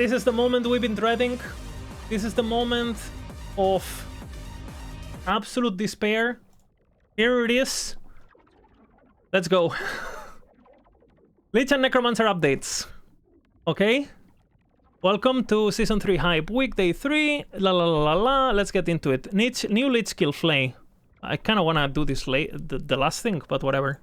This is the moment we've been dreading. This is the moment of absolute despair. Here it is. Let's go. Lich and Necromancer updates. Okay. Welcome to Season 3 Hype. Week Day 3. La la la la la. Let's get into it. New Lich skill, Flay. I kind of want to do this the last thing, but whatever.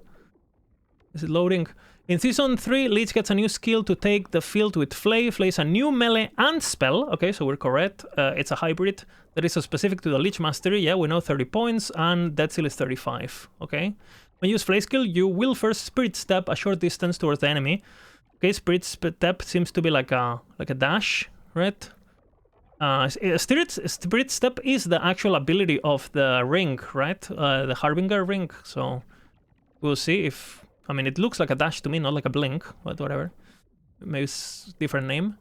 Is it loading? In Season 3, Lich gets a new skill to take the field with Flay. Flay is a new melee and spell. Okay, so we're correct. It's a hybrid that is specific to the Lich Mastery. Yeah, we know 30 points, and Dead Seal is 35. Okay. When you use Flay skill, you will first Spirit Step a short distance towards the enemy. Okay, Spirit Step seems to be like a dash, right? Spirit Step is the actual ability of the ring, right? The Harbinger ring. So we'll see if... I mean, it looks like a dash to me, not like a blink, but whatever. Maybe it's a different name.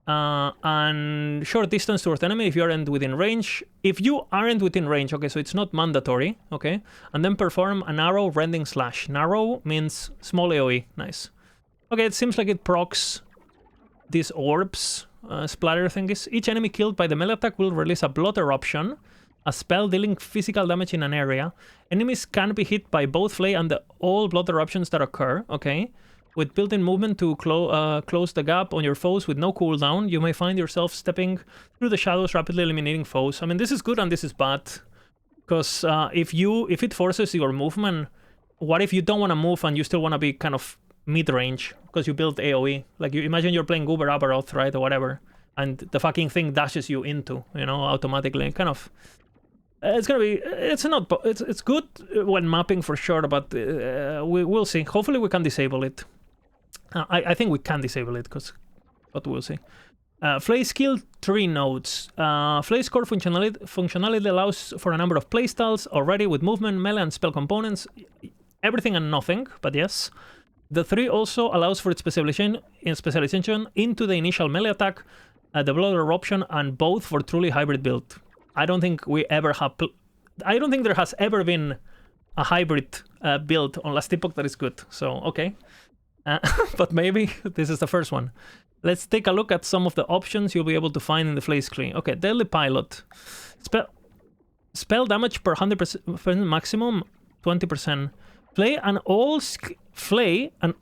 And short distance towards the enemy if you aren't within range. If you aren't within range, okay, so it's not mandatory, okay? And then perform a narrow rending slash. Narrow means small AoE. Nice. Okay, it seems like it procs these orbs, splatter thingies. Each enemy killed by the melee attack will release a blood eruption, a spell dealing physical damage in an area. Enemies can be hit by both Flay and all blood eruptions that occur, okay? With built-in movement to close the gap on your foes with no cooldown, you may find yourself stepping through the shadows, rapidly eliminating foes. I mean, this is good and this is bad. Because if it forces your movement, what if you don't want to move and you still want to be kind of mid-range? Because you build AoE. Like, you imagine you're playing Uber Abaroth, right, or whatever, and the fucking thing dashes you into, you know, automatically. Kind of... It's gonna be. It's good when mapping for sure, but we'll see. Hopefully, we can disable it. I think we can disable it, but we'll see. Flay skill 3 nodes. Flay's core functionality allows for a number of playstyles already with movement, melee, and spell components. Everything and nothing, but yes. The 3 also allows for its specialization into the initial melee attack, the blood eruption, and both for truly hybrid build. I don't think we ever have... I don't think there has ever been a hybrid build on Last Epoch that is good. So, okay. But maybe this is the first one. Let's take a look at some of the options you'll be able to find in the Flay screen. Okay, Deadly Pilot. Spell damage per 100% maximum, 20%. Flay and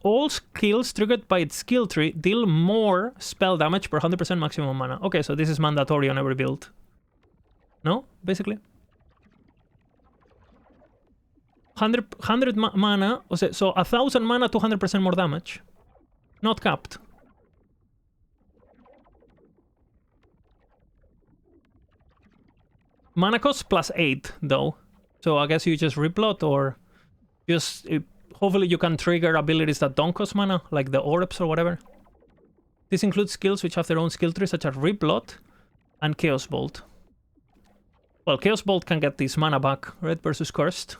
all skills triggered by its skill tree deal more spell damage per 100% maximum mana. Okay, so this is mandatory on every build. No, basically. 100 mana, so 1000 mana, 200% more damage. Not capped. Mana cost plus 8, though. So I guess you just replot or just... hopefully you can trigger abilities that don't cost mana, like the orbs or whatever. This includes skills which have their own skill tree, such as Replot and Chaos Bolt. Well, Chaos Bolt can get this mana back, right, versus Cursed.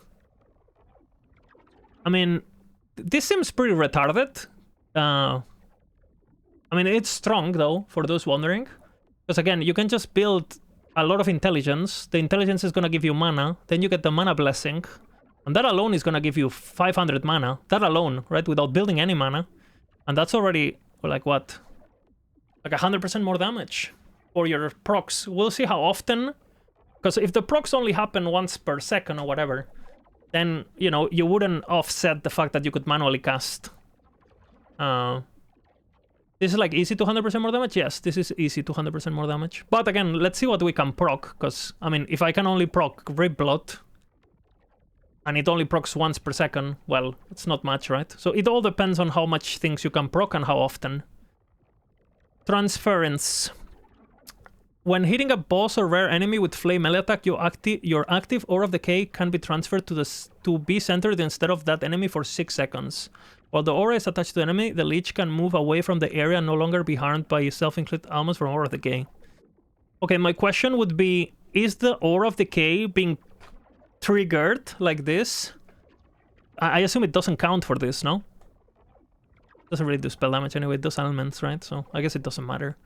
I mean, this seems pretty retarded. I mean, it's strong, though, for those wondering. Because, again, you can just build a lot of intelligence. The intelligence is going to give you mana. Then you get the mana blessing. And that alone is going to give you 500 mana. That alone, right, without building any mana. And that's already, like, what? Like 100% more damage for your procs. We'll see how often... Because if the procs only happen once per second or whatever, then, you know, you wouldn't offset the fact that you could manually cast. This is like easy to 100% more damage? Yes, this is easy to 100% more damage. But again, let's see what we can proc, because, I mean, if I can only proc Ripblood, and it only procs once per second, well, it's not much, right? So it all depends on how much things you can proc and how often. Transference. When hitting a boss or rare enemy with Flay melee attack, your active Aura of Decay can be transferred to be centered instead of that enemy for 6 seconds. While the aura is attached to the enemy, the Lich can move away from the area and no longer be harmed by self-inflicted ailments from Aura of Decay. Okay, my question would be, is the Aura of Decay being triggered like this? I assume it doesn't count for this, no? It doesn't really do spell damage anyway, it does elements, right? So I guess it doesn't matter.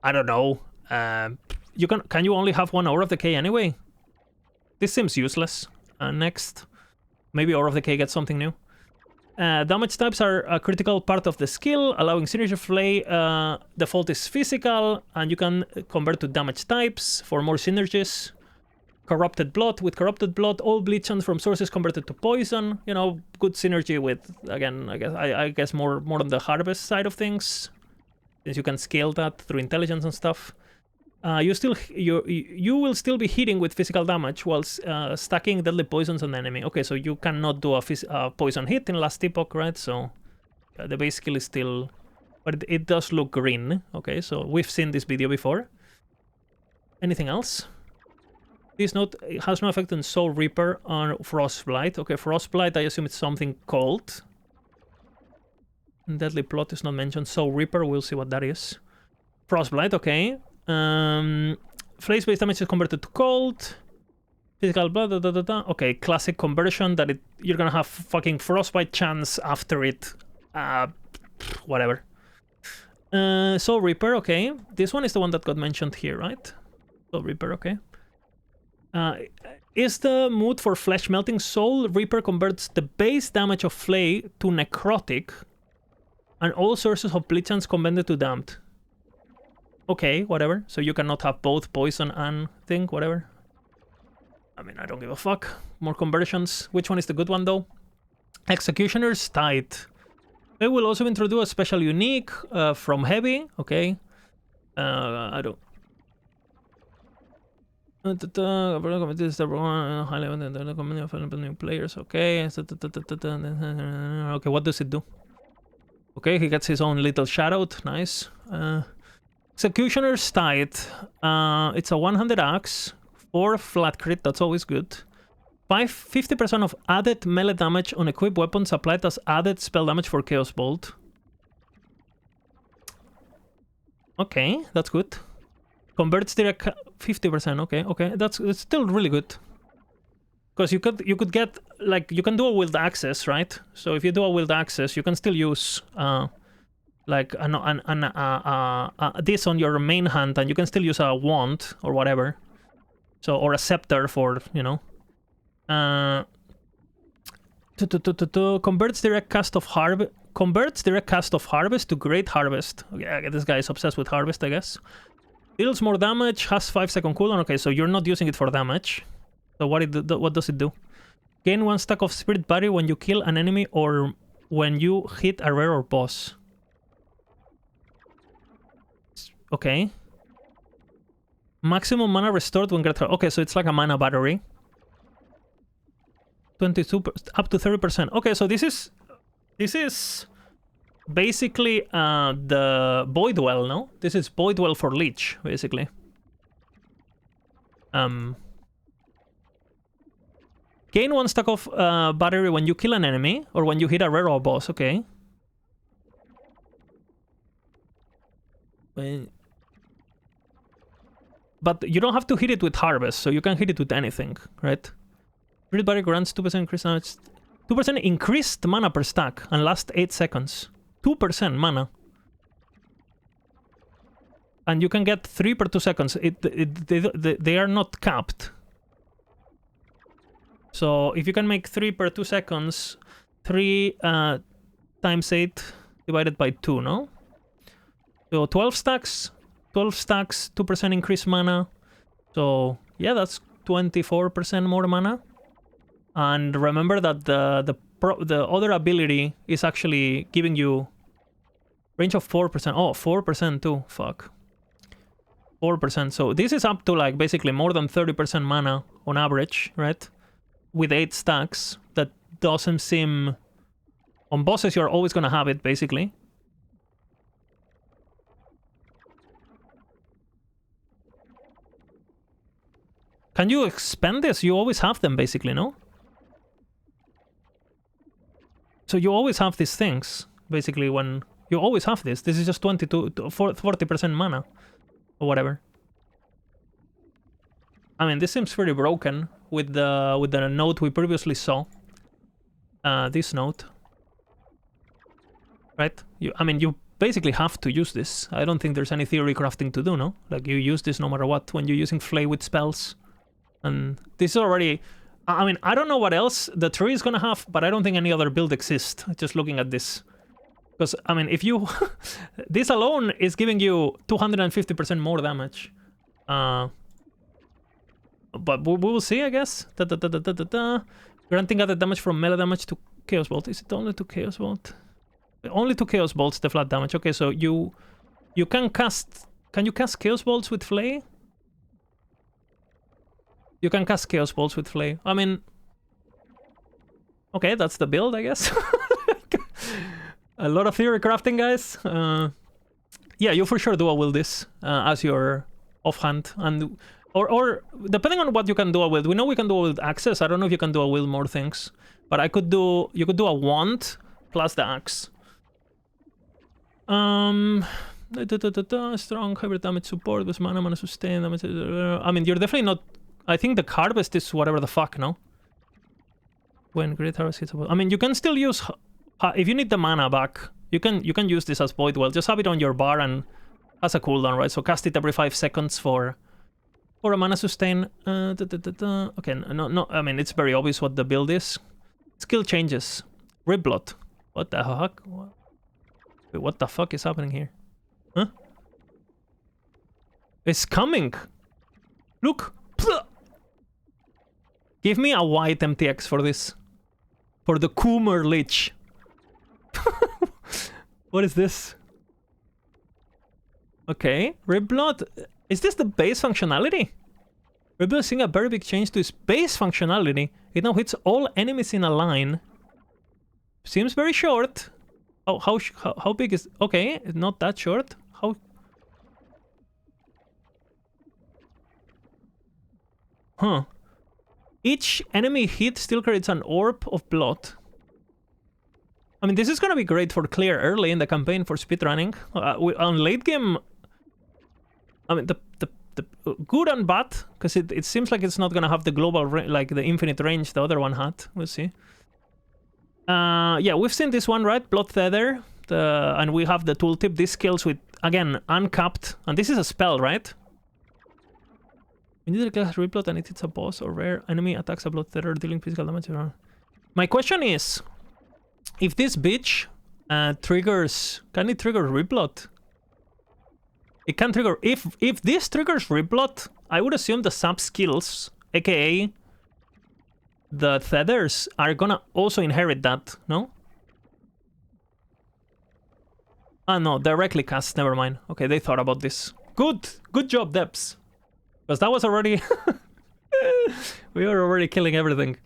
I don't know. Can you only have one Aura of Decay anyway? This seems useless. Next. Maybe Aura of Decay gets something new. Damage types are a critical part of the skill, allowing synergy flay. Default is physical, and you can convert to damage types for more synergies. Corrupted blood. With corrupted blood, all bleed chance from sources converted to poison. You know, good synergy with, again, I guess more on the harvest side of things, since you can scale that through intelligence and stuff. You will still be hitting with physical damage while stacking deadly poisons on the enemy. Okay, so you cannot do a poison hit in last epoch, right? So the base skill is still, but it does look green. Okay, so we've seen this video before. Anything else? This note has no effect on Soul Reaper or Frostblight. Okay, Frostblight, I assume it's something cold. Deadly Plot is not mentioned. Soul Reaper, we'll see what that is. Frostblight, okay. Phrase based damage is converted to cold. Physical blah, blah, blah, blah, blah. Okay, classic conversion that you're gonna have fucking frostbite chance after it. Whatever. Soul Reaper, okay. This one is the one that got mentioned here, right? Soul Reaper, okay. Is the mood for flesh melting. Soul Reaper converts the base damage of Flay to necrotic, and all sources of bleed chance converted to damned. Okay, whatever. So you cannot have both poison and thing, whatever. I mean, I don't give a fuck. More conversions. Which one is the good one, though? Executioner's Tide. They will also introduce a special unique from Heavy. Okay. I don't... This is the high level new players. Okay. Okay, what does it do? Okay, he gets his own little shoutout. Nice. Executioner's Tide. It's a 100 axe, 4 flat crit, that's always good. 50% of added melee damage on equipped weapons applied as added spell damage for Chaos Bolt. Okay, that's good. Converts direct 50%. Okay, that's still really good. Because you could get, like, you can do a wield access, right? So if you do a wield access, you can still use like this on your main hand, and you can still use a wand or whatever. So, or a scepter for, you know. Converts direct cast of harvest. Converts direct cast of harvest to great harvest. Okay, this guy is obsessed with harvest, I guess. Deals more damage, has 5-second cooldown. Okay, so you're not using it for damage. So what does it do? Gain 1 stack of spirit body when you kill an enemy or when you hit a rare or boss. Okay. Maximum mana restored when get... Okay, so it's like a mana battery. 22 up to 30%. Okay, so this is basically the Void Well, no? This is Void Well for Lich, basically. Gain 1 stack of battery when you kill an enemy or when you hit a rare or boss. Okay. But you don't have to hit it with harvest, so you can hit it with anything, right? Spirit Body grants 2% increased damage, 2% increased mana per stack and last 8 seconds. 2% mana. And you can get 3 per 2 seconds. They are not capped. So if you can make 3 per 2 seconds, 3 times 8 divided by 2, no? So 12 stacks, 2% increased mana. So yeah, that's 24% more mana. And remember that the other ability is actually giving you range of 4%. Oh, 4% too. Fuck. 4%. So this is up to like basically more than 30% mana on average, right? With 8 stacks. That doesn't seem... On bosses, you're always gonna have it, basically. Can you expand this? You always have them, basically, no? So you always have these things, basically, when... You always have this. This is just 40% mana. Or whatever. I mean, this seems pretty broken with the node we previously saw. This node. Right? I mean, you basically have to use this. I don't think there's any theory crafting to do, no? Like, you use this no matter what when you're using Flay with spells. And this is already... I mean, I don't know what else the tree is gonna have, but I don't think any other build exists, just looking at this. Because, I mean, if you... this alone is giving you 250% more damage. But we will see, I guess. Granting added damage from melee damage to Chaos Bolt. Is it only to Chaos Bolt? Only to Chaos Bolts, the flat damage. Okay, so you can cast... Can you cast Chaos Bolts with Flay? You can cast Chaos Bolts with Flay. I mean... Okay, that's the build, I guess. A lot of theory crafting, guys. Yeah, you for sure dual wield this as your offhand, and or depending on what you can dual wield. We know we can dual wield axes. I don't know if you can dual wield more things, but you could do a wand plus the axe. Strong hybrid damage support with mana sustain damage. I mean, you're definitely not. I think the harvest is whatever the fuck, no? When great harvest hits. I mean, you can still use. If you need the mana back, you can use this as Void Well. Just have it on your bar and has a cooldown, right? So cast it every 5 seconds for a mana sustain. Okay, no. I mean, it's very obvious what the build is. Skill changes. Riblot. What the heck? Wait, what the fuck is happening here? Huh? It's coming. Look. Give me a white MTX for this. For the Coomer Lich. What is this? Okay, Riblot. Is this the base functionality? Riblot is seeing a very big change to its base functionality. It now hits all enemies in a line. Seems very short. Oh, how big is... Okay, not that short. How... Huh. Each enemy hit still creates an orb of blood. I mean, this is gonna be great for clear early in the campaign for speedrunning. On late game, I mean, the good and bad, because it seems like it's not gonna have the global, like the infinite range the other one had. We'll see. Yeah, we've seen this one, right? Blood Tether, and we have the tooltip. This kills with, again, uncapped, and this is a spell, right? When you declare Riblot and it hits a boss or rare enemy attacks a Blood Tether, dealing physical damage. My question is, if this bitch triggers... Can it trigger Riblot? It can trigger... If this triggers Riblot, I would assume the sub-skills, aka the Tethers, are gonna also inherit that, no? Ah, no, directly cast, never mind. Okay, they thought about this. Good job, Debs. Because that was already... we were already killing everything.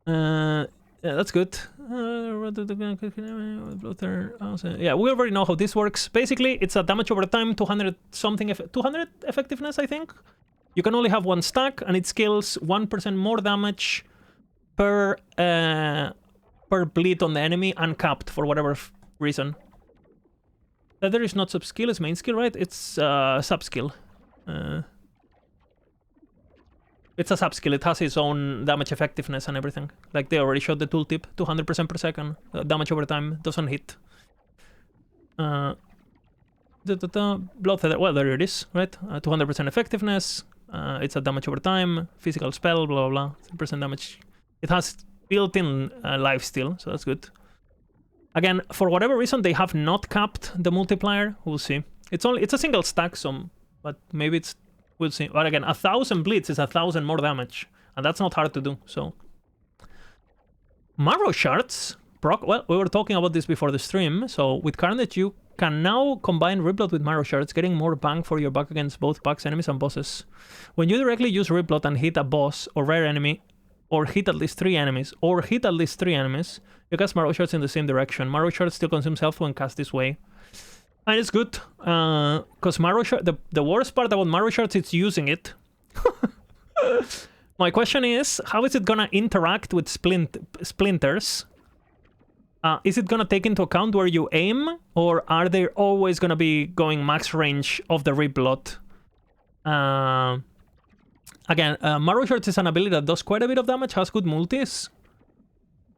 Yeah, that's good. Yeah, we already know how this works. Basically, it's a damage over time, 200 something, 200 effectiveness, I think. You can only have one stack, and it scales 1% more damage per bleed on the enemy, uncapped for whatever reason. Tether is not sub-skill, it's main skill, right? It's sub-skill. It's a sub-skill, it has its own damage effectiveness and everything. Like they already showed the tooltip, 200% per second. Damage over time, doesn't hit. Blood Feather, well, there it is, right? 200% effectiveness. It's a damage over time, physical spell, blah, blah, blah. 10% damage. It has built-in lifesteal, so that's good. Again, for whatever reason, they have not capped the multiplier. We'll see. It's a single stack, so, but maybe it's... We'll see. But again, 1,000 bleeds is 1,000 more damage. And that's not hard to do, so... Marrow Shards proc... Well, we were talking about this before the stream. So, with Carnage, you can now combine Riblot with Marrow Shards, getting more bang for your buck against both packs, enemies, and bosses. When you directly use Riblot and hit a boss or rare enemy, or hit at least 3 enemies, you cast Marrow Shards in the same direction. Marrow Shards still consumes health when cast this way. And it's good, because Marrow Shards, the worst part about Marrow Shards is using it. My question is, how is it gonna interact with splinters? Is it gonna take into account where you aim, or are they always gonna be going max range of the Riblot? Again, Marrow Shards is an ability that does quite a bit of damage, has good multis.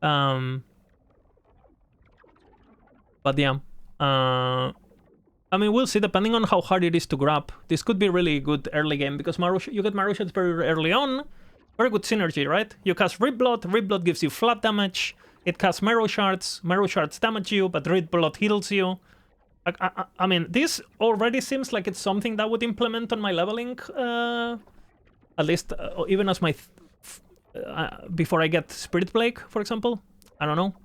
But yeah. I mean, we'll see, depending on how hard it is to grab. This could be really good early game, because you get Marrow Shards very early on, Very good synergy, right? You cast Rip Blood gives you flat damage. It casts Marrow Shards damage you, but Rip Blood heals you. I mean, this already seems like it's something that would implement on my leveling, at least even as my... before I get Spirit Plague, for example. I don't know.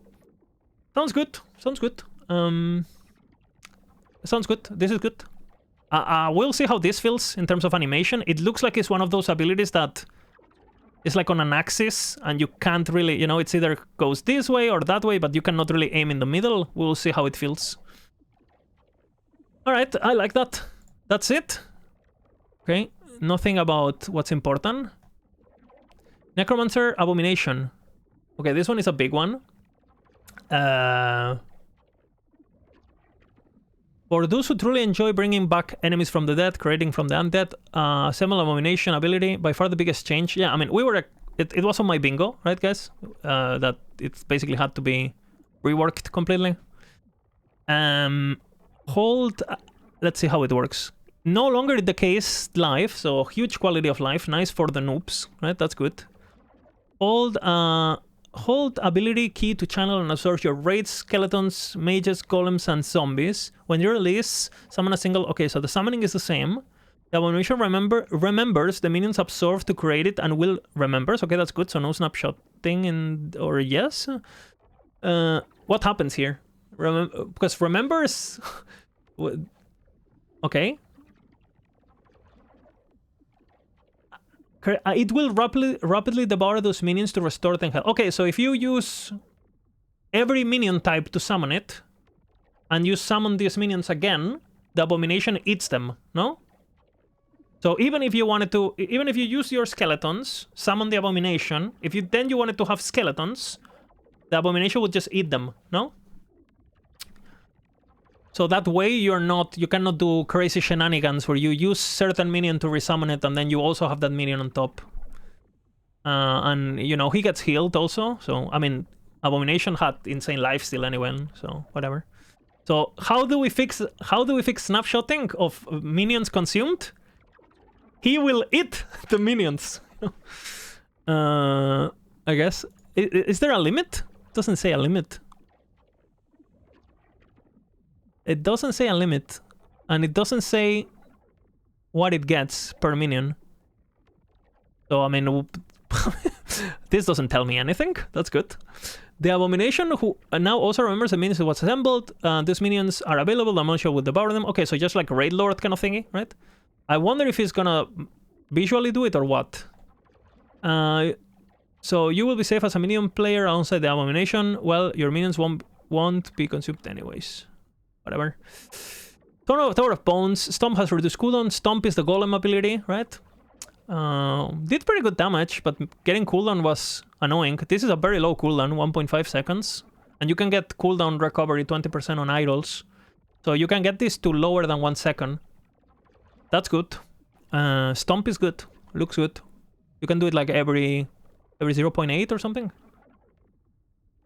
Sounds good. Sounds good. Sounds good. This is good. We'll see how this feels in terms of animation. It looks like it's one of those abilities that is like on an axis, and you can't really, you know, it's either goes this way or that way, but you cannot really aim in the middle. We'll see how it feels. Alright, I like that. That's it. Okay, nothing about what's important. Necromancer, Abomination. Okay, this one is a big one. For those who truly enjoy bringing back enemies from the dead, creating from the undead, Assemble Abomination ability, by far the biggest change. Yeah, I mean, it was on my bingo, right, guys? That it basically had to be reworked completely. Hold, let's see how it works. No longer the case live, so huge quality of life, nice for the noobs, right? That's good. Hold ability key to channel and absorb your raids, skeletons, mages, golems, and zombies. When you release, summon a single... Okay, so the summoning is the same. The Abomination remembers the minions absorbed to create it and will remembers. Okay, that's good. So no snapshot thing in... Or yes? What happens here? Because remembers... Okay. It will rapidly devour those minions to restore them health. Okay, so if you use every minion type to summon it, and you summon these minions again, the Abomination eats them, no? So even if you wanted to, even if you use your skeletons, summon the Abomination, if you then you wanted to have skeletons, the Abomination would just eat them, no? So that way you cannot do crazy shenanigans where you use certain minion to resummon it and then you also have that minion on top. And, you know, he gets healed also. So, I mean, Abomination had insane life steal anyway, so whatever. So how do we fix snapshotting of minions consumed? He will eat the minions. I guess. Is there a limit? It doesn't say a limit. It doesn't say a limit, and it doesn't say what it gets per minion. So, I mean, this doesn't tell me anything. That's good. The Abomination, who now also remembers the minions that was assembled. These minions are available. The Abomination will devour them. Okay, so just like Raid Lord kind of thingy, right? I wonder if he's gonna visually do it or what. So you will be safe as a minion player alongside the Abomination. Well, your minions won't be consumed anyways. Whatever. Tower of Bones. Stomp has reduced cooldown. Stomp is the golem ability, right? Did pretty good damage, but getting cooldown was annoying. This is a very low cooldown, 1.5 seconds. And you can get cooldown recovery 20% on idols. So you can get this to lower than 1 second. That's good. Stomp is good. Looks good. You can do it like every 0.8 or something.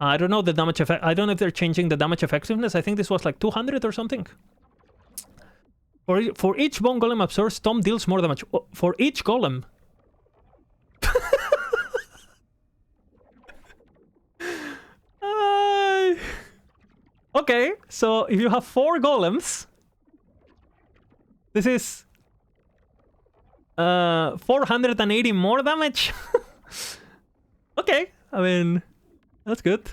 I don't know the damage effect. I don't know if they're changing the damage effectiveness. I think this was like 200 or something. For each bone golem absorbed, Stomp deals more damage. Oh, for each golem. Okay, so if you have 4 golems, this is 480 more damage. Okay, I mean, that's good.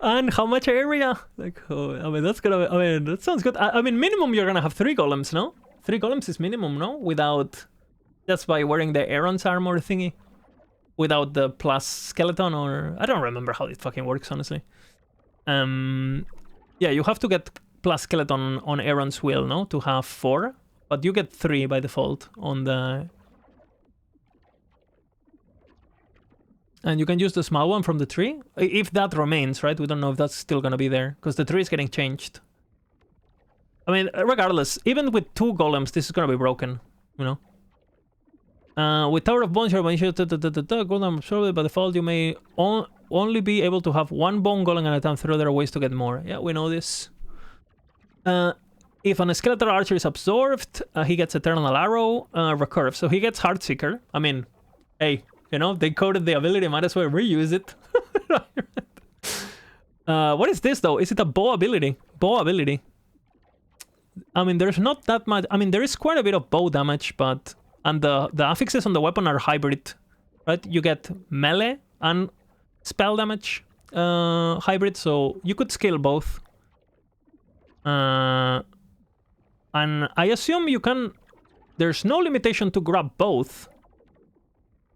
And how much area? Like, oh, I mean, that's gonna. I mean, that sounds good. I mean, minimum you're gonna have 3 golems, no? 3 golems is minimum, no? Without, that's by wearing the Aaron's armor thingy, without the plus skeleton, or I don't remember how it fucking works, honestly. Yeah, you have to get plus skeleton on Aaron's will, no, to have 4, but you get 3 by default on the. And you can use the small one from the tree, if that remains, right? We don't know if that's still gonna be there, because the tree is getting changed. I mean, regardless, even with 2 golems, this is gonna be broken, you know? With Tower of Bones, your golem absorbed by default, you may only be able to have 1 bone golem at a time. Through there are ways to get more. Yeah, we know this. If an skeletal archer is absorbed, he gets Eternal Arrow, recurve. So he gets Heartseeker. I mean, hey, you know, they coded the ability, might as well reuse it. What is this, though? Is it a bow ability? Bow ability. I mean, there's not that much. I mean, there is quite a bit of bow damage, but... And the affixes on the weapon are hybrid, right? You get melee and spell damage hybrid, so you could scale both. And I assume you can... There's no limitation to grab both,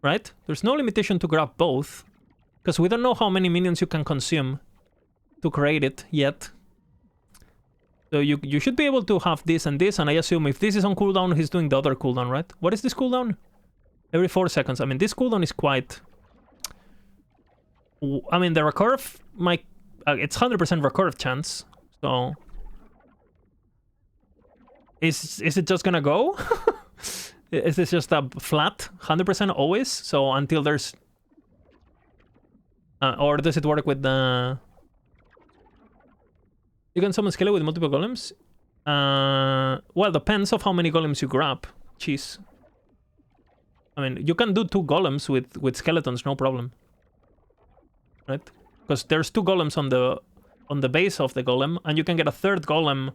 right? There's no limitation to grab both, because we don't know how many minions you can consume to create it yet. So you should be able to have this, and I assume if this is on cooldown, he's doing the other cooldown, right? What is this cooldown? Every 4 seconds. I mean, this cooldown is quite... I mean, the recurve might... it's 100% recurve chance, so... Is it just gonna go? Is this just a flat 100% always? So until there's... or does it work with the... You can summon Skele with multiple golems? Well, depends of how many golems you grab. Jeez. I mean, you can do 2 golems with skeletons, no problem. Right? Because there's 2 golems on the base of the golem, and you can get a 3rd golem,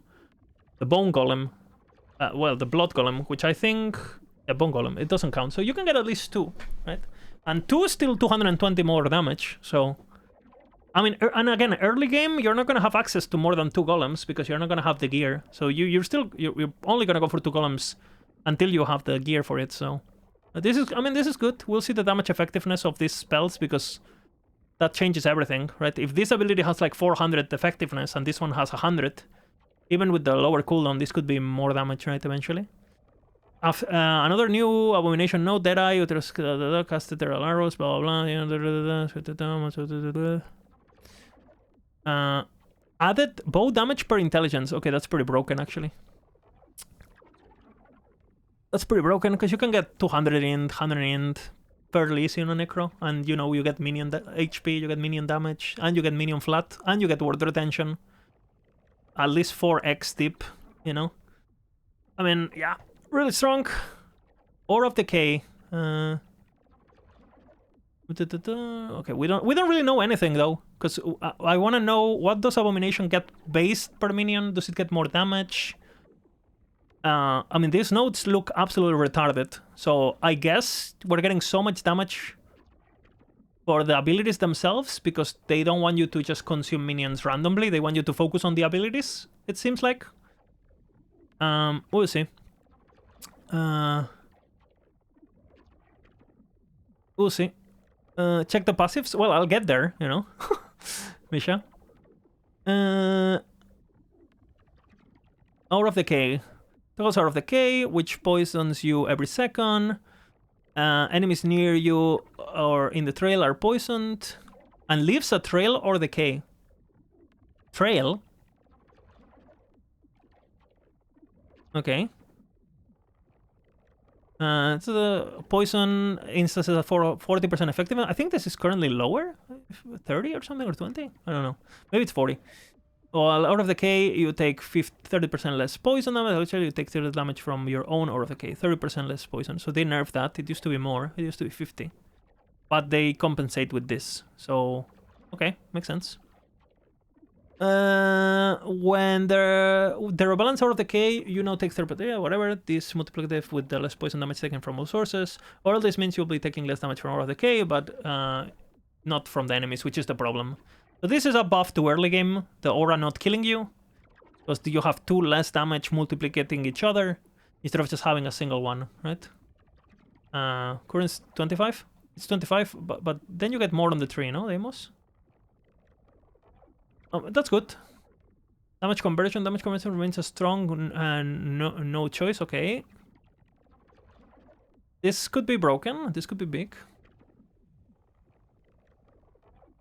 the bone golem, well, the blood golem, which I think... a bone golem, it doesn't count. So you can get at least 2, right? And 2 is still 220 more damage, so... I mean, and again, early game, you're not going to have access to more than 2 golems because you're not going to have the gear. So you're only going to go for 2 golems until you have the gear for it. So this is good. We'll see the damage effectiveness of these spells because that changes everything, right? If this ability has like 400 effectiveness and this one has 100, even with the lower cooldown, this could be more damage, right? Eventually. Another new Abomination node, Deadeye, cast Eternal Arrows, blah blah blah. Added bow damage per intelligence. Okay, that's pretty broken, actually. That's pretty broken, because you can get 200 int, 100 int fairly easy on a Necro. And, you know, you get minion HP, you get minion damage, and you get minion flat, and you get word retention. At least 4x tip, you know? I mean, yeah, really strong. Aura of Decay. Okay, we don't really know anything though, because I want to know what does Abomination get based per minion. Does it get more damage? I mean, these nodes look absolutely retarded, so I guess we're getting so much damage for the abilities themselves because they don't want you to just consume minions randomly. They want you to focus on the abilities, it seems like. We'll see. We'll see. Check the passives. Well, I'll get there, you know. Misha. Aura of Decay. Toggles Aura of Decay, which poisons you every second. Enemies near you or in the trail are poisoned. And leaves a trail or decay. Trail? Okay. So the poison instances are 40% effective. I think this is currently lower, 30 or something, or 20. I don't know. Maybe it's 40. Well, Aura of Decay, you take 30% less poison damage. Actually, you take 30 damage from your own Aura of Decay. 30% less poison. So they nerfed that. It used to be more. It used to be 50. But they compensate with this. So, okay, makes sense. When the rebalance Aura of Decay, you know, takes 30%, yeah, whatever, this multiplicative with the less poison damage taken from all sources. All this means you'll be taking less damage from Aura of Decay, but not from the enemies, which is the problem. So this is a buff to early game, the aura not killing you, because you have 2 less damage multiplicating each other, instead of just having a single one, right? Current's 25? It's 25, but then you get more on the tree, no, Deimos? That's good. Damage conversion remains a strong no choice. Okay. This could be broken. This could be big.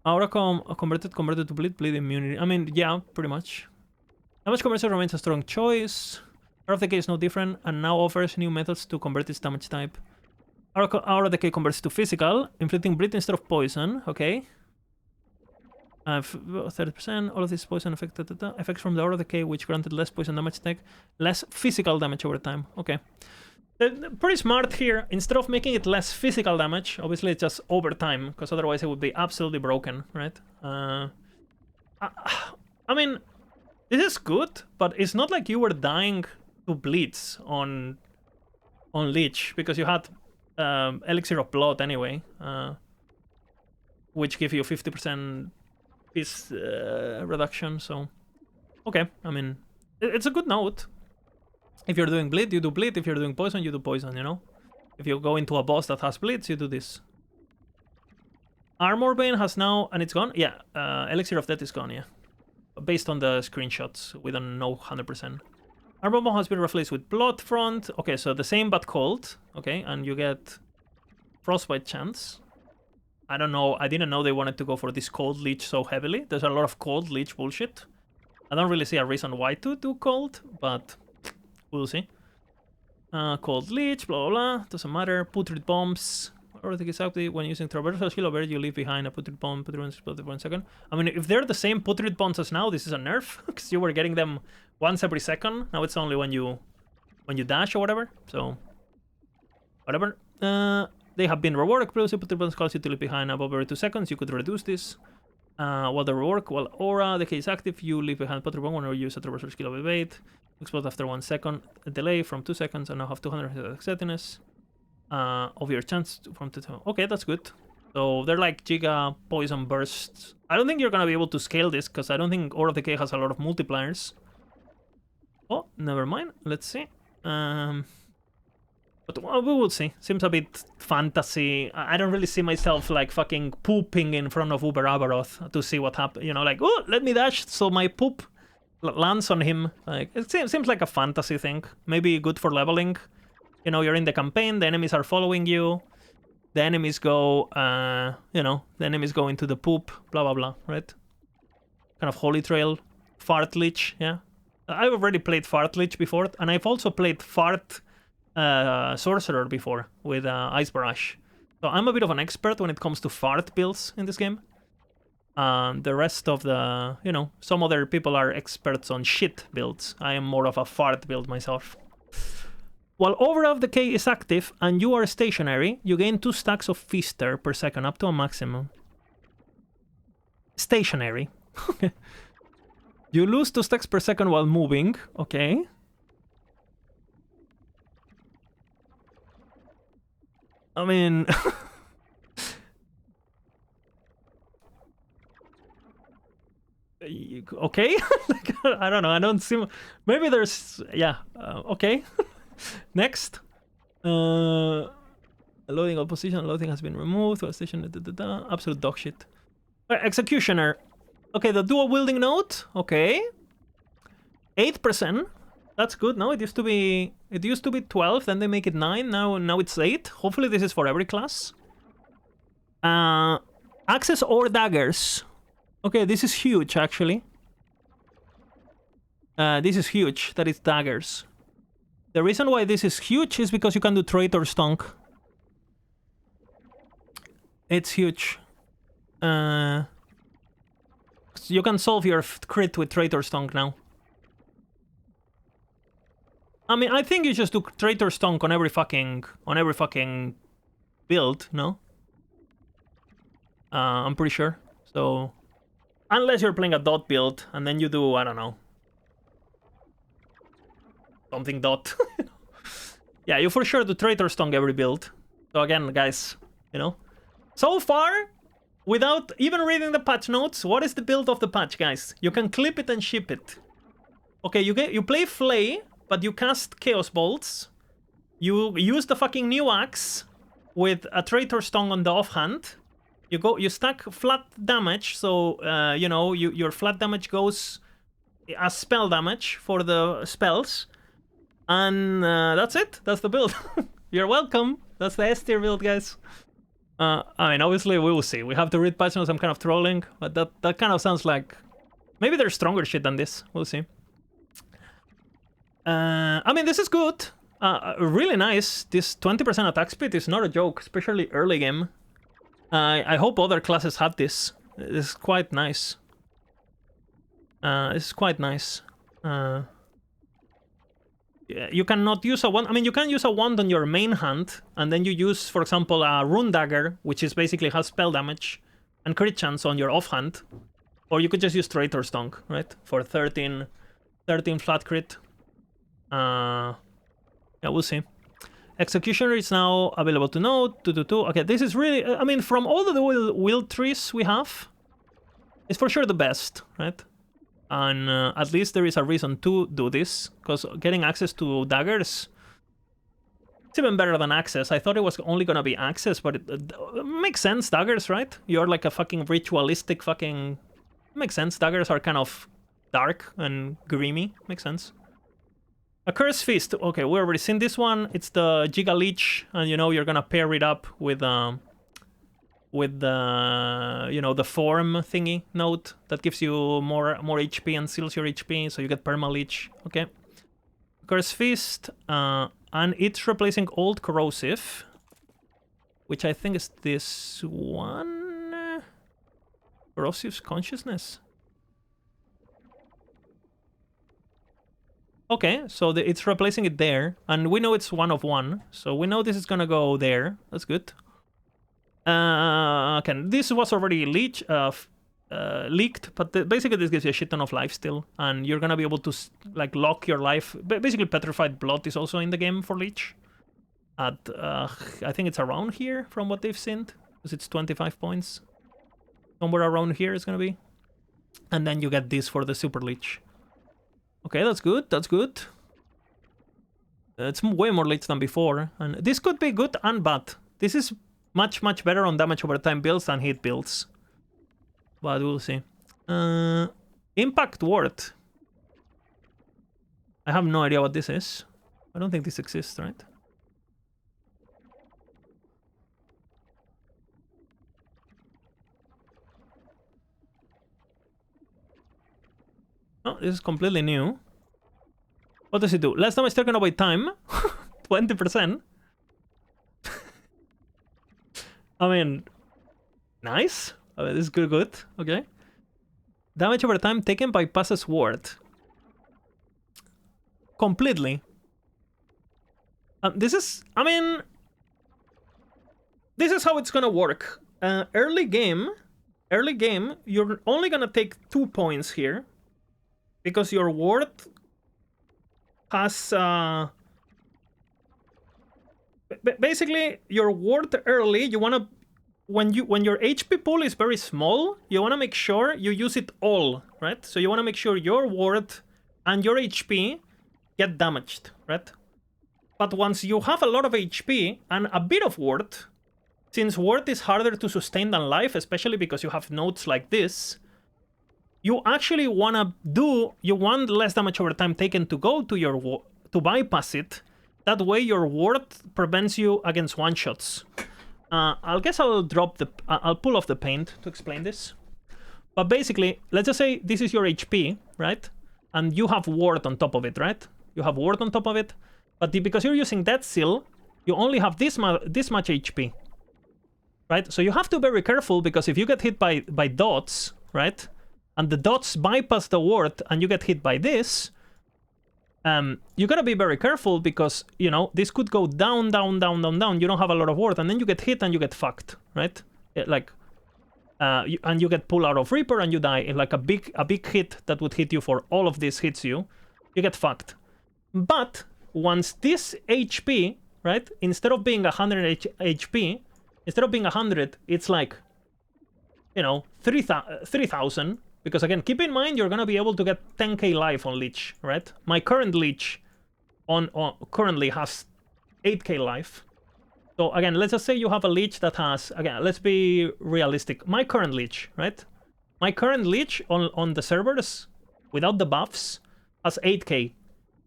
Aura converted to bleed immunity. I mean, yeah, pretty much. Damage conversion remains a strong choice. Aura of Decay is no different, and now offers new methods to convert its damage type. Aura of Decay converts to physical, inflicting bleed instead of poison. Okay. 30%. All of this poison affected effects from the Aura Decay, which granted less poison damage tech, less physical damage over time. Okay. Pretty smart here. Instead of making it less physical damage, obviously it's just over time, because otherwise it would be absolutely broken, right? I mean, this is good, but it's not like you were dying to bleeds on Lich, because you had Elixir of Blood anyway, which give you 50% piece reduction, so... Okay, I mean, it's a good note. If you're doing bleed, you do bleed. If you're doing poison, you do poison, you know? If you go into a boss that has bleeds, you do this. Armor Bane has now... And it's gone? Yeah, Elixir of Death is gone, yeah. Based on the screenshots, we don't know 100%. Armor Bane has been replaced with Blood Front. Okay, so the same but cold. Okay, and you get Frostbite chance. I don't know. I didn't know they wanted to go for this cold Lich so heavily. There's a lot of cold Lich bullshit. I don't really see a reason why to do cold, but... We'll see. Cold Lich, blah, blah, blah. Doesn't matter. Putrid Bombs. Or think exactly when using Traversal Shield over, you leave behind a Putrid Bomb. Putrid Bomb explode for 1 second. I mean, if they're the same Putrid Bombs as now, this is a nerf. Because you were getting them once every second. Now it's only when you dash or whatever. So, whatever. They have been reworked. Previously, Putrid Bombs cause you to leave behind above every 2 seconds. You could reduce this. While the rework, while Aura Decay is active, you leave behind Putrid Bomb whenever you use a Traversal Skill of Evade. Explode after 1 second. A delay from 2 seconds, and now have 200 steadiness of your chance from 2. Okay, that's good. So they're like Giga Poison Bursts. I don't think you're gonna be able to scale this, because I don't think Aura Decay has a lot of multipliers. Oh, never mind. Let's see. But well, we will see. Seems a bit fantasy. I don't really see myself like fucking pooping in front of Uber Abaroth to see what happens. You know, like, oh, let me dash so my poop lands on him. Like, it seems like a fantasy thing. Maybe good for leveling. You know, you're in the campaign, the enemies are following you. The enemies go, you know, the enemies go into the poop, blah, blah, blah, right? Kind of Holy Trail. Fart Lich, yeah. I've already played Fart Lich before, and I've also played Fart Sorcerer before with Ice Barrage. So I'm a bit of an expert when it comes to fart builds in this game. The rest of the, you know, some other people are experts on shit builds. I am more of a fart build myself. While Aura of Decay is active and you are stationary, you gain 2 stacks of Feaster per second, up to a maximum. Stationary. You lose 2 stacks per second while moving. Okay. I mean... okay. Like, I don't know. I don't see. Maybe there's. Yeah. Okay. Next. Loading all position. Loading has been removed. Station. Absolute dog shit. Executioner. Okay. The dual wielding node. Okay. 8%. That's good. No, it used to be 12. Then they make it 9. Now it's 8. Hopefully this is for every class. Axes or daggers. Okay, this is huge, actually. This is huge, that it's daggers. The reason why this is huge is because you can do Traitor's Tongue. It's huge. You can solve your crit with Traitor's Tongue now. I mean, I think you just do Traitor's Tongue on every fucking build, no? I'm pretty sure. So... Unless you're playing a dot build, and then you do, I don't know. Something dot. Yeah, you for sure do Traitor's Tongue every build. So again, guys, you know. So far, without even reading the patch notes, what is the build of the patch, guys? You can clip it and ship it. Okay, you play Flay, but you cast Chaos Bolts. You use the fucking new axe with a Traitor's Tongue on the offhand. You stack flat damage, so, you know, your flat damage goes as spell damage for the spells. And that's it. That's the build. You're welcome. That's the S tier build, guys. I mean, obviously, we will see. We have to read patch notes. I'm kind of trolling, but that kind of sounds like... Maybe there's stronger shit than this. We'll see. I mean, this is good. Really nice. This 20% attack speed is not a joke, especially early game. I hope other classes have this. This is quite nice. This is quite nice. Yeah, you cannot use a wand. I mean, you can use a wand on your main hand, and then you use, for example, a rune dagger, which is basically has spell damage and crit chance on your offhand. Or you could just use Traitor's Tongue, right? For 13 flat crit. Yeah, we'll see. Executioner is now available to node. 222. Okay, this is really... I mean, from all the will trees we have, it's for sure the best, right? And at least there is a reason to do this, because getting access to daggers, it's even better than access. I thought it was only gonna be access, but it makes sense, daggers, right? You're like a fucking ritualistic fucking... Makes sense, daggers are kind of dark and grimy, makes sense. A Curse Fist, okay, we already seen this one. It's the Giga Leech, and you know, you're gonna pair it up with the, you know, the form thingy node that gives you more HP and seals your HP, so you get perma leech. Okay. Curse Fist, and it's replacing Old Corrosive, which I think is this one. Corrosive's Consciousness. Okay, so it's replacing it there, and we know it's 1 of 1, so we know this is gonna go there. That's good. Okay, this was already leaked, but basically this gives you a shit ton of life still, and you're gonna be able to like lock your life. Basically, Petrified Blood is also in the game for Leech. At I think it's around here from what they've seen, because it's 25 points. Somewhere around here is gonna be, and then you get this for the Super Leech. Okay, that's good. That's good. It's way more Leech than before, and this could be good and bad. This is much better on damage over time builds than hit builds, but we'll see. Impact Ward. I have no idea what this is. I don't think this exists, right? Oh, this is completely new. What does it do? Last time I taken away time. 20%. I mean, nice. I mean, this is good. Okay. Damage over time taken by passes ward. Completely. This is, I mean, this is how it's gonna work. Early game, you're only gonna take 2 points here, because your ward has basically your ward early. You wanna, when your HP pool is very small, you wanna make sure you use it all, right? So you wanna make sure your ward and your HP get damaged, right? But once you have a lot of HP and a bit of ward, since ward is harder to sustain than life, especially because you have nodes like this, you actually want less damage over time taken to go to your to bypass it. That way your ward prevents you against one-shots. I'll pull off the paint to explain this. But basically, let's just say this is your HP, right? And you have ward on top of it, right? You have ward on top of it. But because you're using Death Seal, you only have this much HP, right? So you have to be very careful, because if you get hit by dots, right? And the dots bypass the ward and you get hit by this, you gotta be very careful, because, you know, this could go down. You don't have a lot of ward, and then you get hit and you get fucked, right? And you get pulled out of Reaper and you die. Like a big hit that would hit you for all of this hits you get fucked. But once this HP, right, instead of being 100 HP, instead of being 100, it's like, you know, 3,000. Because again, keep in mind, you're gonna be able to get 10k life on Leech, right? My current Leech currently has 8k life. So again, let's just say you have a Leech that has, again, let's be realistic. My current Leech, right? My current Leech on the servers, without the buffs, has 8k,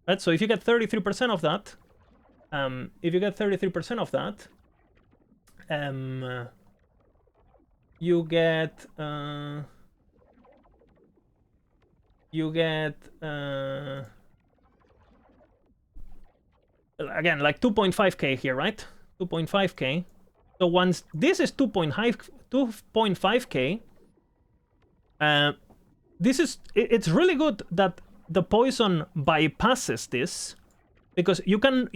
right? So if you get 33% of that, you get again, like 2.5k here, right? 2.5k. So once this is 2.5k, It's really good that the poison bypasses this, because you can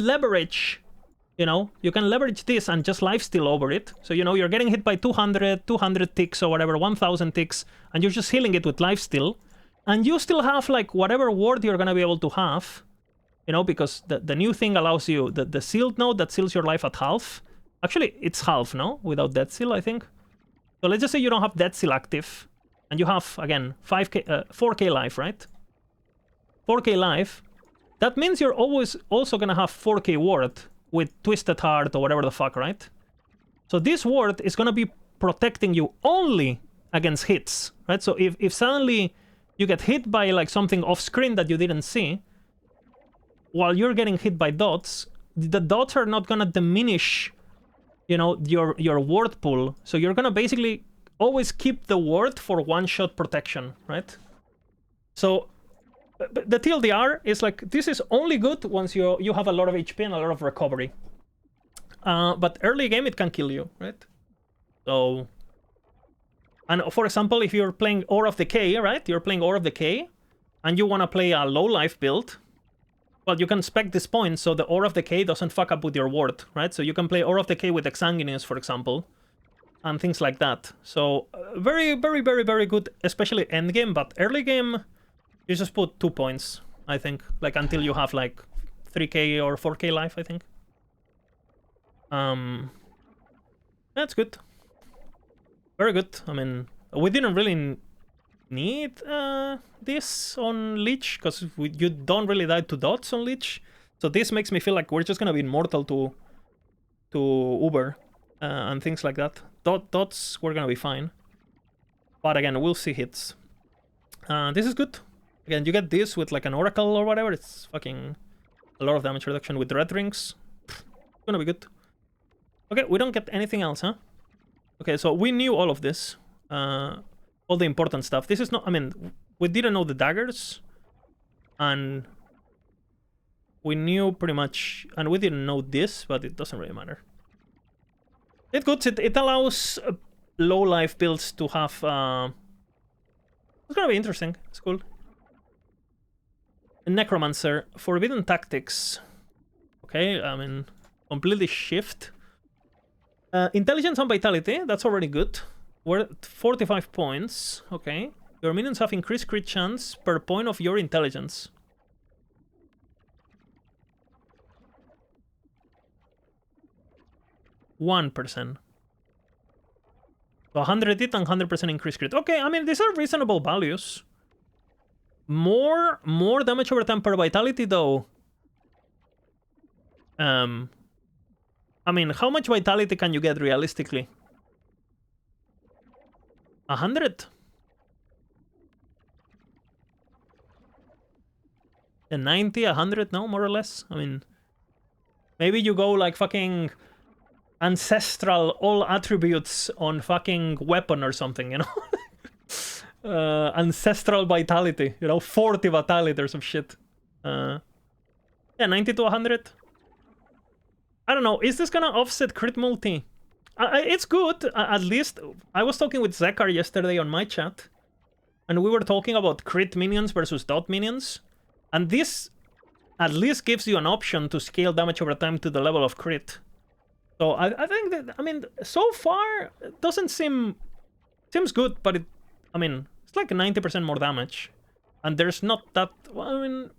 leverage, you know, you can leverage this and just lifesteal over it. So, you know, you're getting hit by 200 ticks or whatever, 1000 ticks, and you're just healing it with lifesteal, and you still have like whatever ward you're gonna be able to have, you know, because the new thing allows you the sealed node that seals your life at half. Actually, it's half, no? Without Death Seal, I think. So let's just say you don't have Death Seal active, and you have, again, 4k life, right? 4k life. That means you're always also gonna have 4k ward with Twisted Heart or whatever the fuck, right? So this ward is gonna be protecting you only against hits, right? So if suddenly you get hit by like something off screen that you didn't see, while you're getting hit by dots, the dots are not gonna diminish, you know, your ward pool. So you're gonna basically always keep the ward for one-shot protection, right? So the TLDR is like, this is only good once you have a lot of HP and a lot of recovery. But early game, it can kill you, right? So, and for example, if you're playing Ore of Decay, right? You're playing Ore of Decay, and you want to play a low life build, well, you can spec this point so the Ore of Decay doesn't fuck up with your ward, right? So you can play Ore of Decay with Exsanguineous, for example, and things like that. So very, very, very, very good, especially endgame, but early game, you just put 2 points, I think, like until you have like 3k or 4k life, I think. That's good. Very good. I mean, we didn't really need this on Lich, because you don't really die to dots on Lich. So this makes me feel like we're just gonna be immortal to Uber and things like that. Dots, we're gonna be fine. But again, we'll see hits. This is good. Again, you get this with like an Oracle or whatever. It's fucking a lot of damage reduction with red rings. It's gonna be good. Okay, we don't get anything else, huh? Okay, so we knew all of this. All the important stuff. This is not... I mean, we didn't know the daggers. And we knew pretty much... And we didn't know this, but it doesn't really matter. It's good. It allows low life builds to have... It's gonna be interesting. It's cool. Necromancer. Forbidden Tactics. Okay, I mean... Completely shift. Intelligence and Vitality. That's already good. We're at 45 points. Okay. Your minions have increased crit chance per point of your intelligence. %. So 100 hit and 100% increased crit. Okay, I mean, these are reasonable values. More damage over time per vitality, though. I mean, how much vitality can you get realistically? 100? And 90, 100, no, more or less? I mean, maybe you go like fucking ancestral all attributes on fucking weapon or something, you know? Ancestral vitality, you know, 40 vitality or some shit. Yeah, 90 to 100. I don't know, is this gonna offset crit multi? It's good, at least. I was talking with Zekar yesterday on my chat, and we were talking about crit minions versus dot minions, and this at least gives you an option to scale damage over time to the level of crit. So I think that, I mean, so far, it doesn't seem... Seems good, but I mean, it's like 90% more damage. And there's not that... Well, I mean...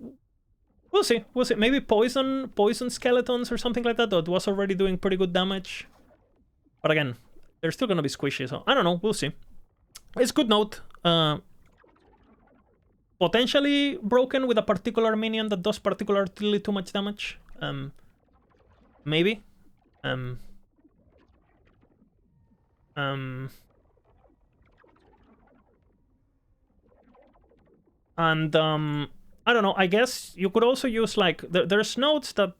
We'll see. Maybe poison skeletons or something like that was already doing pretty good damage. But again, they're still gonna be squishy, so I don't know. We'll see. It's good note. Potentially broken with a particular minion that does particularly too much damage. Maybe. I don't know. I guess you could also use like there's nodes that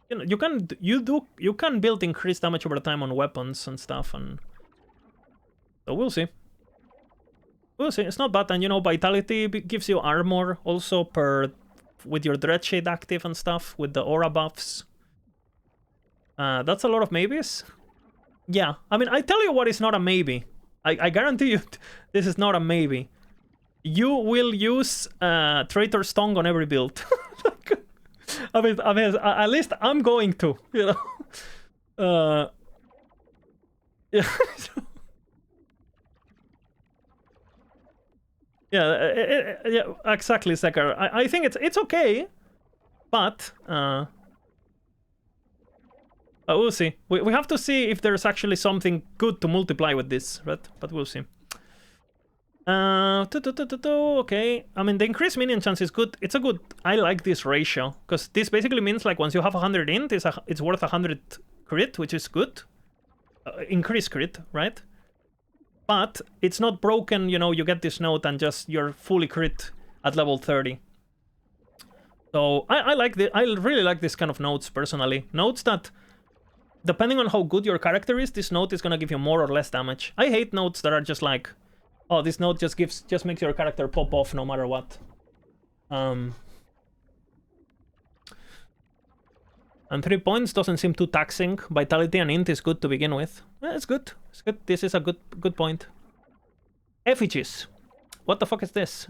you know you can build increased damage over time on weapons and stuff, and so we'll see. We'll see. It's not bad, and you know, vitality gives you armor also with your Dreadshade active and stuff with the aura buffs. That's a lot of maybes. Yeah, I mean, I tell you what is not a maybe. I guarantee you, this is not a maybe. You will use Traitor's Tongue on every build. I mean, at least I'm going to, you know. Yeah. Yeah, exactly, Sekar. I think it's okay, but we'll see. We have to see if there's actually something good to multiply with this, right? But we'll see. Okay. I mean, the increased minion chance is good. It's a good... I like this ratio, because this basically means, like, once you have 100 int, it's worth 100 crit, which is good. Increased crit, right? But it's not broken, you know, you get this note and just you're fully crit at level 30. So I like I really like this kind of notes personally. Notes that, depending on how good your character is, this note is gonna give you more or less damage. I hate notes that are just like, oh, this note just makes your character pop off no matter what. And 3 points doesn't seem too taxing. Vitality and int is good to begin with. It's good. It's good. This is a good point. Effigies. What the fuck is this?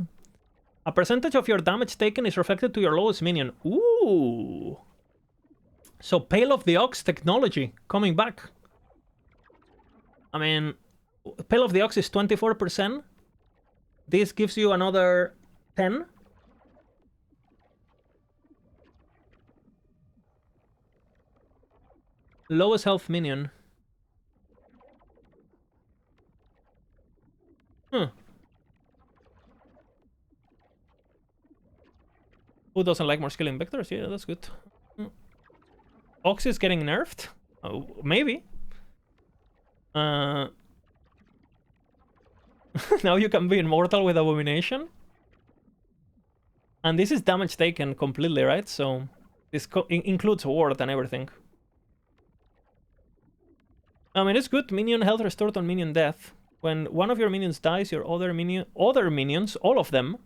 A percentage of your damage taken is reflected to your lowest minion. Ooh. So Pale of the Ox technology coming back. I mean, Pale of the Ox is 24%. This gives you another 10. Lowest health minion. Who doesn't like more skilling vectors? Yeah, that's good. Ox is getting nerfed? Oh, maybe. Now you can be immortal with Abomination. And this is damage taken completely, right? So this includes ward and everything. I mean, it's good. Minion health restored on minion death. When one of your minions dies, your other minions, all of them,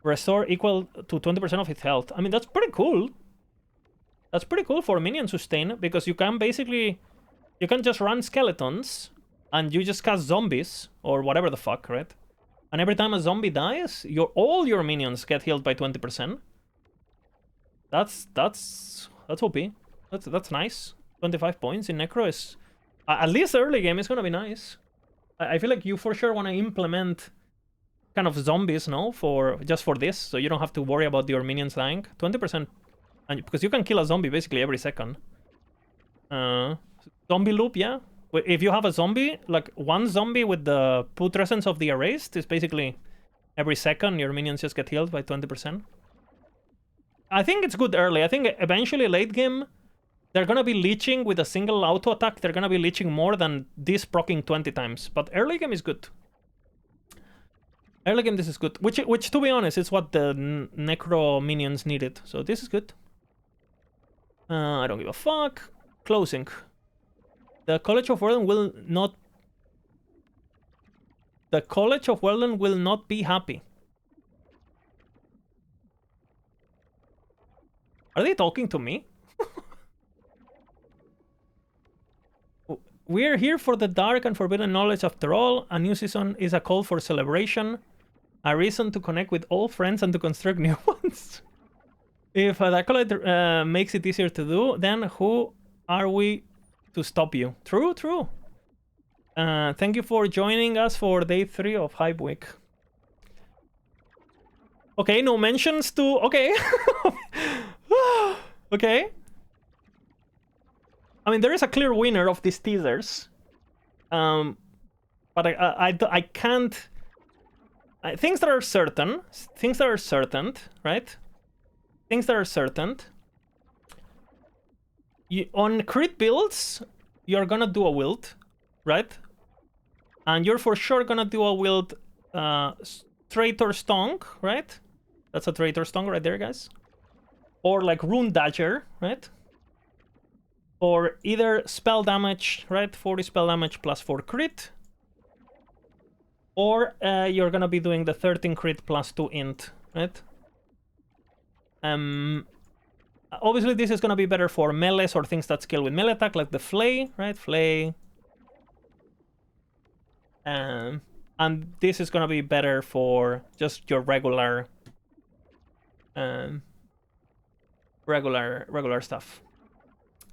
restore equal to 20% of its health. I mean, that's pretty cool. That's pretty cool for minion sustain, because you can basically... You can just run skeletons, and you just cast zombies, or whatever the fuck, right? And every time a zombie dies, all your minions get healed by 20%. That's OP. That's nice. 25 points in Necro is... At least early game is gonna be nice. I feel like you for sure want to implement kind of zombies, no? Just for this, so you don't have to worry about your minions dying. 20%, and because you can kill a zombie basically every second. Zombie loop, yeah. If you have a zombie, like one zombie with the putrescence of the erased, is basically every second your minions just get healed by 20%. I think it's good early. I think eventually late game, they're gonna be leeching with a single auto attack. They're gonna be leeching more than this proccing 20 times. But early game is good. Early game, this is good. Which to be honest, is what the Necro minions needed. So this is good. I don't give a fuck. Closing. The College of Werden will not... The College of Werden will not be happy. Are they talking to me? We're here for the dark and forbidden knowledge after all. A new season is a call for celebration. A reason to connect with old friends and to construct new ones. If the Acolyte makes it easier to do, then who are we to stop you? True, true. Thank you for joining us for day 3 of Hype Week. Okay, no mentions to... Okay. Okay. I mean, there is a clear winner of these teasers. But I can't... things that are certain, right? Things that are certain. On crit builds, you're gonna do a wield, right? And you're for sure gonna do a wield Traitor's Tongue, right? That's a Traitor's Tongue right there, guys. Or like Rune Dagger, right? Or either spell damage, right? 40 spell damage plus 4 crit. Or you're gonna be doing the 13 crit plus 2 int, right? Obviously this is gonna be better for melees or things that scale with melee attack, like the Flay, right? Flay. And this is gonna be better for just your regular regular stuff.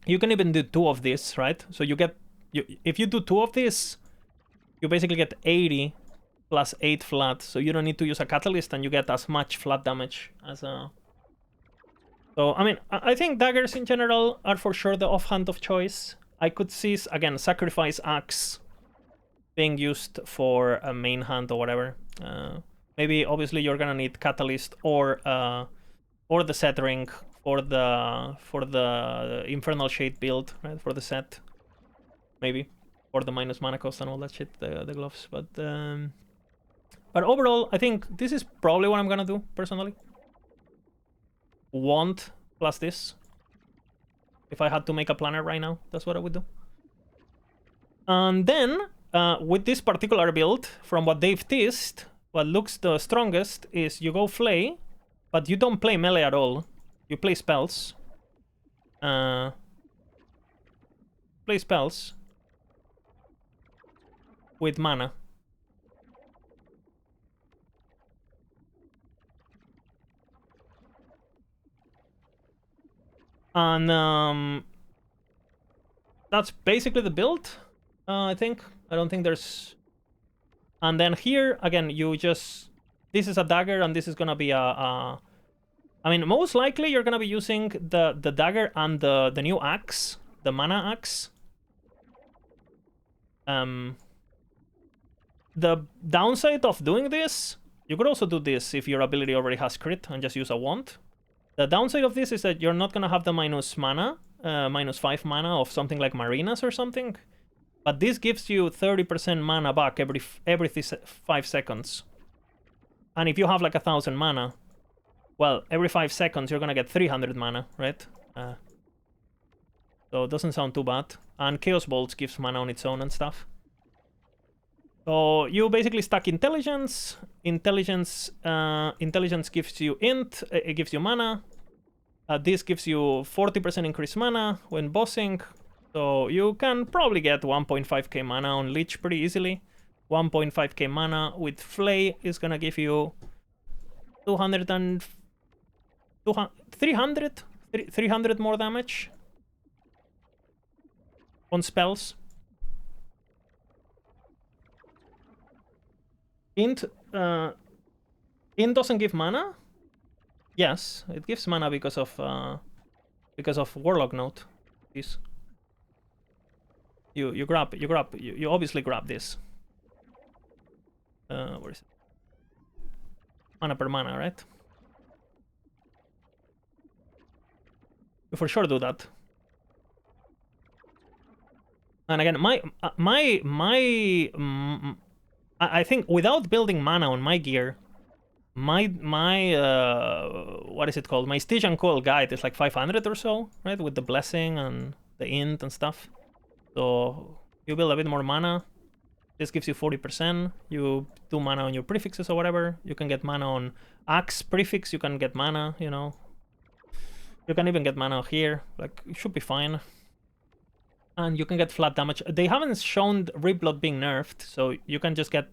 You can even do 2 of this, right? So you get if you do 2 of this, you basically get 80 plus 8 flat, so you don't need to use a catalyst, and you get as much flat damage as a... So, I mean, I think daggers in general are for sure the offhand of choice. I could see, again, Sacrifice Axe being used for a main hand or whatever. Maybe, obviously, you're gonna need Catalyst or the Set Ring for the Infernal Shade build, right? For the set, maybe, or the minus mana cost and all that shit, the gloves. But overall, I think this is probably what I'm gonna do personally. Want plus this. If I had to make a planner right now, that's what I would do. And then, with this particular build, from what they've teased, what looks the strongest is you go Flay, but you don't play melee at all. You play spells. Play spells with mana. And that's basically the build, I think. I don't think there's... And then here, again, you just... This is a dagger, and this is gonna be I mean, most likely you're gonna be using the dagger and the new axe, the mana axe. The downside of doing this, you could also do this if your ability already has crit and just use a wand. The downside of this is that you're not gonna have the minus mana, minus 5 mana of something like Marinas or something. But this gives you 30% mana back every 5 seconds. And if you have like 1,000 mana, well, every 5 seconds you're gonna get 300 mana, right? So it doesn't sound too bad. And Chaos Bolts gives mana on its own and stuff. So you basically stack intelligence. Intelligence gives you int. It gives you mana. This gives you 40% increased mana when bossing. So you can probably get 1.5k mana on Lich pretty easily. 1.5k mana with Flay is gonna give you 300 more damage on spells. Int doesn't give mana. Yes, it gives mana because of Warlock Note. This. You obviously grab this. Where is it? Mana per mana, right? You for sure do that. And again, I think without building mana on my gear, my what is it called? My Stygian Coil guide is like 500 or so, right? With the blessing and the int and stuff. So you build a bit more mana. This gives you 40%. You do mana on your prefixes or whatever. You can get mana on Axe prefix. You can get mana, you know. You can even get mana here. Like, it should be fine. And you can get flat damage. They haven't shown Ripblood being nerfed, so you can just get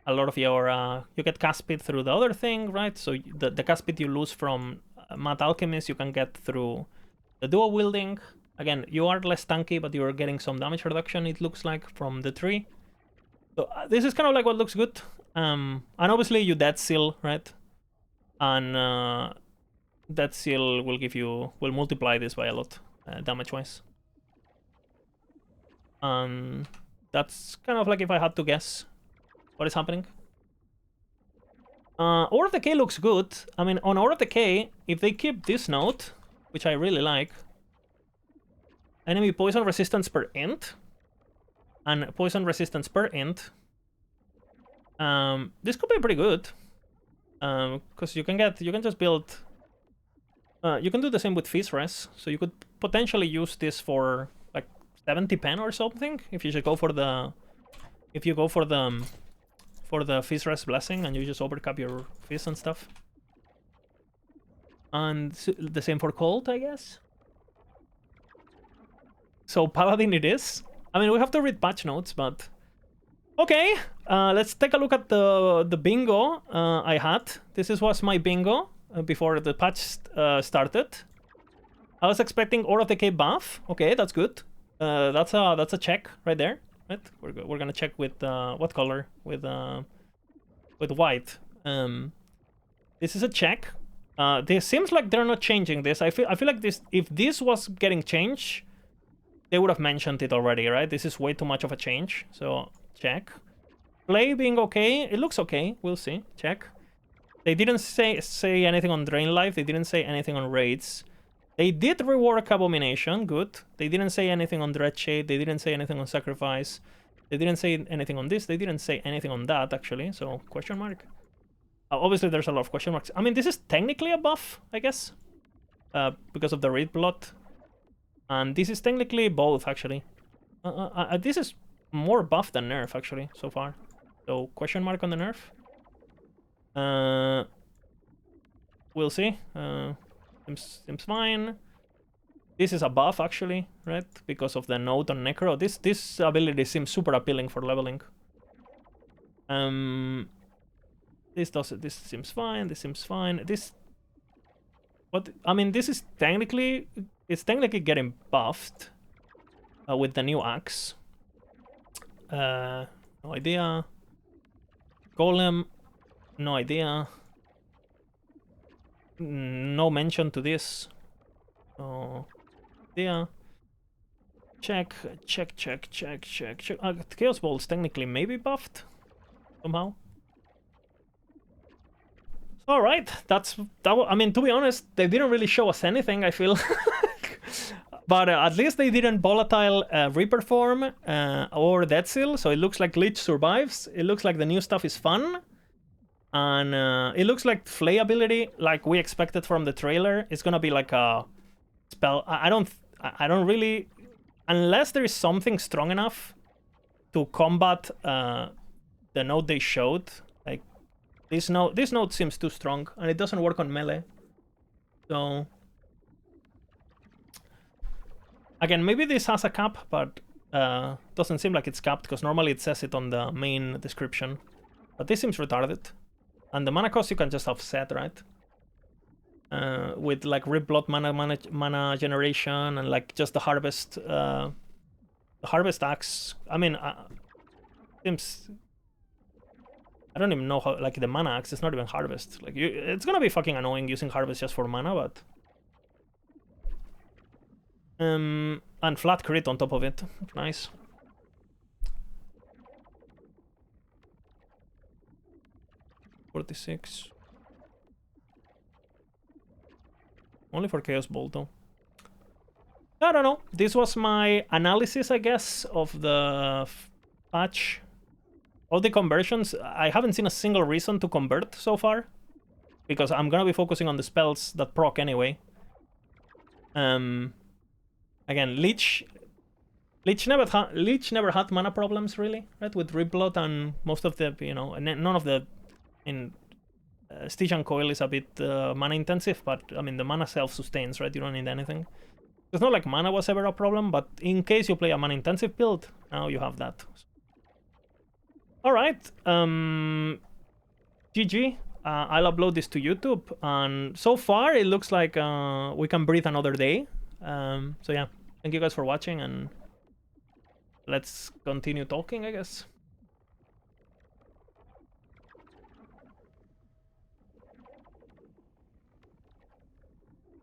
a lot of your... you get cast speed through the other thing, right? So the cast speed you lose from Mad Alchemist, you can get through the dual wielding. Again, you are less tanky, but you're getting some damage reduction, it looks like, from the tree. So this is kind of like what looks good. And obviously you Dead Seal, right? And Dead Seal will multiply this by a lot, damage-wise. That's kind of like if I had to guess what is happening. Aura of Decay looks good. I mean, on Aura of Decay, if they keep this note, which I really like, enemy poison resistance per int, and poison resistance per int, this could be pretty good. Because you can just build... you can do the same with Fizz Res, so you could potentially use this for like 70 pen or something if you should go for the... If you go for the Fizz Res Blessing and you just overcap your Fizz and stuff. And the same for Cold, I guess. So Paladin it is. I mean, we have to read patch notes, but Okay, let's take a look at the bingo I had. This was my bingo before the patch started. I was expecting Aura of Decay buff. Okay, that's good. That's a check right there. Right, we're gonna check with what color? With white. This is a check. This seems like they're not changing this. I feel like this. If this was getting changed, they would have mentioned it already, right? This is way too much of a change. So check. Play being okay. It looks okay. We'll see. Check. They didn't say anything on Drain Life. They didn't say anything on raids. They did rework Abomination. Good. They didn't say anything on Dread Shade. They didn't say anything on Sacrifice. They didn't say anything on this. They didn't say anything on that, actually. So, question mark. Obviously, there's a lot of question marks. I mean, this is technically a buff, I guess. Because of the Red Blood. And this is technically both, actually. This is more buff than nerf, actually, so far. So, question mark on the nerf. We'll see. Seems fine. This is a buff, actually, right? Because of the note on Necro. This ability seems super appealing for leveling. This seems fine. This seems fine. I mean, this is technically... It's technically getting buffed with the new axe. No idea. Golem, no idea. No mention to this. Oh, yeah. Check. Chaos Bolt's technically maybe buffed somehow. All right, that. I mean, to be honest, they didn't really show us anything, I feel. But at least they didn't volatile Reaper form or Dead Seal, so it looks like Lich survives. It looks like the new stuff is fun. And it looks like Flay ability, like we expected from the trailer. It's gonna be like a spell. I don't really... Unless there is something strong enough to combat the node they showed. Like, this node seems too strong, and it doesn't work on melee. So... Again, maybe this has a cap, but doesn't seem like it's capped, because normally it says it on the main description. But this seems retarded. And the mana cost you can just offset, right? With like Rip Blood mana generation and like just the harvest axe. I mean, seems... I don't even know how, like the mana axe is not even harvest. Like it's gonna be fucking annoying using harvest just for mana, but... and flat crit on top of it. Nice. $46. Only for Chaos Bolt, though. I don't know. This was my analysis, I guess, of the patch. All the conversions. I haven't seen a single reason to convert so far, because I'm gonna be focusing on the spells that proc anyway. Again, Lich never had mana problems, really, right? With Rip Blood and most of the, you know, none of the... Stitch and Coil is a bit mana intensive, but I mean the mana self-sustains, right? You don't need anything. It's not like mana was ever a problem, but in case you play a mana intensive build, now you have that. Alright, GG. I'll upload this to YouTube, and so far it looks like we can breathe another day. So yeah, thank you guys for watching, and let's continue talking, I guess.